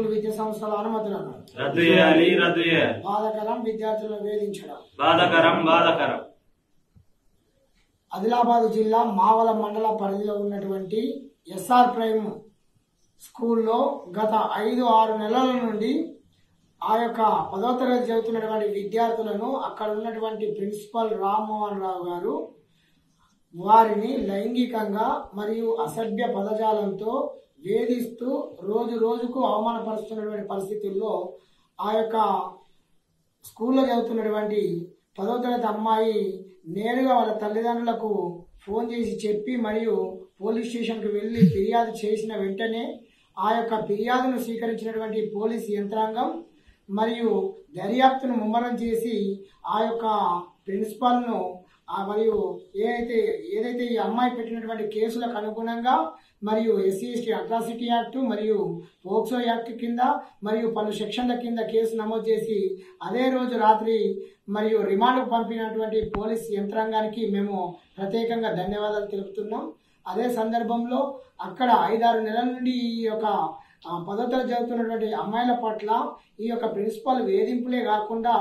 School విద్యా సంస్థల అనుమతులను రద్దు చేయాలి. రద్దు చేయాలి. బాధకరం విద్యార్థులను వేధించడం బాధకరం. బాధకరం. ఆదిలాబాద్ జిల్లా మావల మండల పరిధిలో ఉన్నటువంటి ఎస్ఆర్ ప్రైమ్ స్కూల్లో గత 5-6 నెలల నుండి ఆ యొక్క 10వ తరగతి చదువుతున్నటువంటి విద్యార్థులను అక్కడ ఉన్నటువంటి ప్రిన్సిపల్ రామ్మోహన్ రావు గారు వారిని లైంగికంగా మరియు అసభ్య పదజాలంతో వేధిస్తూ రోజు రోజుకు అవమానపరుస్తున్నటువంటి పరిస్థితుల్లో ఆ యొక్క స్కూల్లో చదువుతున్నటువంటి 10వ తరగతి అమ్మాయి నేరుగా వాళ్ళ తల్లిదండ్రులకు ఫోన్ చేసి చెప్పి మరియు పోలీస్ స్టేషన్కి వెళ్లి ఫిర్యాదు చేసిన వెంటనే ఆ యొక్క ఫిర్యాదును స్వీకరించినటువంటి పోలీసు యంత్రాంగం మరియు దర్యాప్తును ముమ్మరం చేసి ఆ యొక్క ప్రిన్సిపాల్ను మరియు ఏదైతే ఈ అమ్మాయి పెట్టినటువంటి కేసులకు అనుగుణంగా మరియు SC/ST అట్రాసిటీ యాక్ట్ మరియు పోక్సో యాక్ట్ కింద మరియు పలు సెక్షన్ల కింద కేసు నమోదు చేసి అదే రోజు రాత్రి మరియు రిమాండ్కు పంపినటువంటి పోలీస్ యంత్రాంగానికి మేము ప్రత్యేకంగా ధన్యవాదాలు తెలుపుతున్నాం. అదే సందర్భంలో అక్కడ 5-6 నెలల నుండి ఈ యొక్క 10వ తరగతి చదువుతున్నటువంటి అమ్మాయిల పట్ల ఈ యొక్క ప్రిన్సిపాల్ వేధింపులే కాకుండా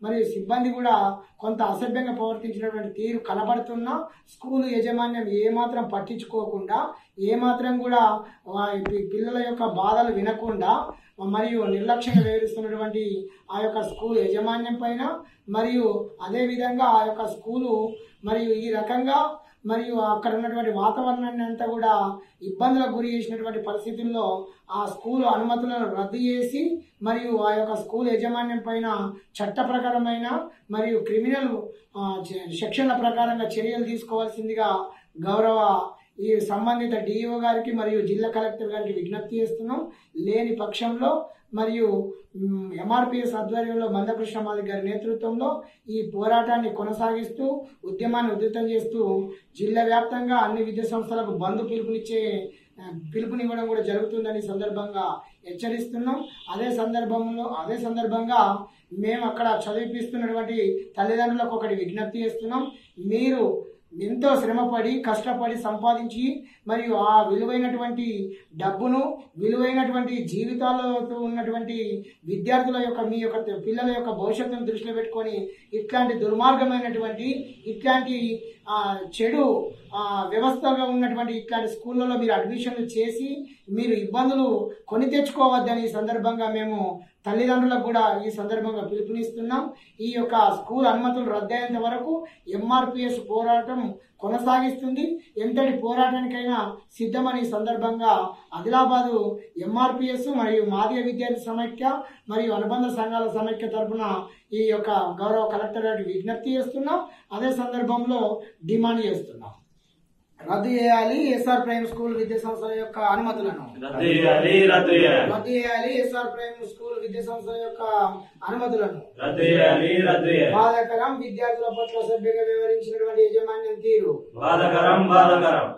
మరియు సిబ్బంది కూడా కొంత అసభ్యంగా ప్రవర్తించినటువంటి తీరు కనబడుతున్నా స్కూల్ యాజమాన్యం ఏమాత్రం పట్టించుకోకుండా ఏమాత్రం కూడా పిల్లల యొక్క బాధలు వినకుండా మరియు నిర్లక్ష్యంగా వ్యవహరిస్తున్నటువంటి ఆ యొక్క స్కూల్ యాజమాన్యం పైన మరియు అదేవిధంగా ఆ యొక్క స్కూలు మరియు ఈ రకంగా మరియు అక్కడ ఉన్నటువంటి వాతావరణాన్ని అంతా కూడా ఇబ్బందులకు గురి చేసినటువంటి పరిస్థితుల్లో ఆ స్కూల్ అనుమతులను రద్దు చేసి మరియు ఆ యొక్క స్కూల్ యాజమాన్యం పైన చట్టప్రకారమైన మరియు క్రిమినల్ సెక్షన్ల ప్రకారంగా చర్యలు తీసుకోవాల్సిందిగా గౌరవ ఈ సంబంధిత DEO గారికి మరియు జిల్లా కలెక్టర్ గారికి విజ్ఞప్తి చేస్తున్నాం. లేని పక్షంలో మరియు MRPS ఆధ్వర్యంలో మందకృష్ణ మాదిగ గారి నేతృత్వంలో ఈ పోరాటాన్ని కొనసాగిస్తూ ఉద్యమాన్ని ఉధృతం చేస్తూ జిల్లా వ్యాప్తంగా అన్ని విద్యా సంస్థలకు బంద్ పిలుపునివ్వడం కూడా జరుగుతుందని సందర్భంగా హెచ్చరిస్తున్నాం. అదే సందర్భంగా మేము అక్కడ చదివిపిస్తున్నటువంటి తల్లిదండ్రులకు ఒకటి విజ్ఞప్తి చేస్తున్నాం. మీరు ఎంతో శ్రమపడి కష్టపడి సంపాదించి మరియు ఆ విలువైనటువంటి డబ్బును విలువైనటువంటి జీవితాలతో ఉన్నటువంటి విద్యార్థుల యొక్క మీ యొక్క పిల్లల యొక్క భవిష్యత్తును దృష్టిలో పెట్టుకొని ఇట్లాంటి దుర్మార్గమైనటువంటి ఇట్లాంటి చెడు వ్యవస్థగా ఉన్నటువంటి ఇట్లాంటి స్కూళ్ళలో మీరు అడ్మిషన్లు చేసి మీరు ఇబ్బందులు కొని తెచ్చుకోవద్దని ఈ సందర్భంగా మేము తల్లిదండ్రులకు కూడా ఈ సందర్భంగా పిలుపునిస్తున్నాం. ఈ యొక్క స్కూల్ అనుమతులు రద్దయ్యేంత వరకు MRPS పోరాటం కొనసాగిస్తుంది. ఎంతటి పోరాటానికైనా సిద్ధమని సందర్భంగా ఆదిలాబాదు MRPS మరియు మాదిగ విద్యార్థి సమైక్య మరియు అనుబంధ సంఘాల సమైక్య తరఫున ఈ యొక్క గౌరవ కలెక్టర్ గారికి విజ్ఞప్తి చేస్తున్నాం. అదే సందర్భంలో డిమాండ్ చేస్తున్నాం. రద్దు చేయాలి ఎస్ఆర్ ప్రైమ్ స్కూల్ విద్యా సంస్థల యొక్క అనుమతులను. రద్దు చేయాలి ఎస్ఆర్ ప్రైమ్ స్కూల్ విద్యా సంస్థల యొక్క అనుమతులను. బాధకరం విద్యార్థుల పట్ల సభ్యంగా వ్యవహరించినటువంటి యాజమాన్యం తీరు. బాధకరం.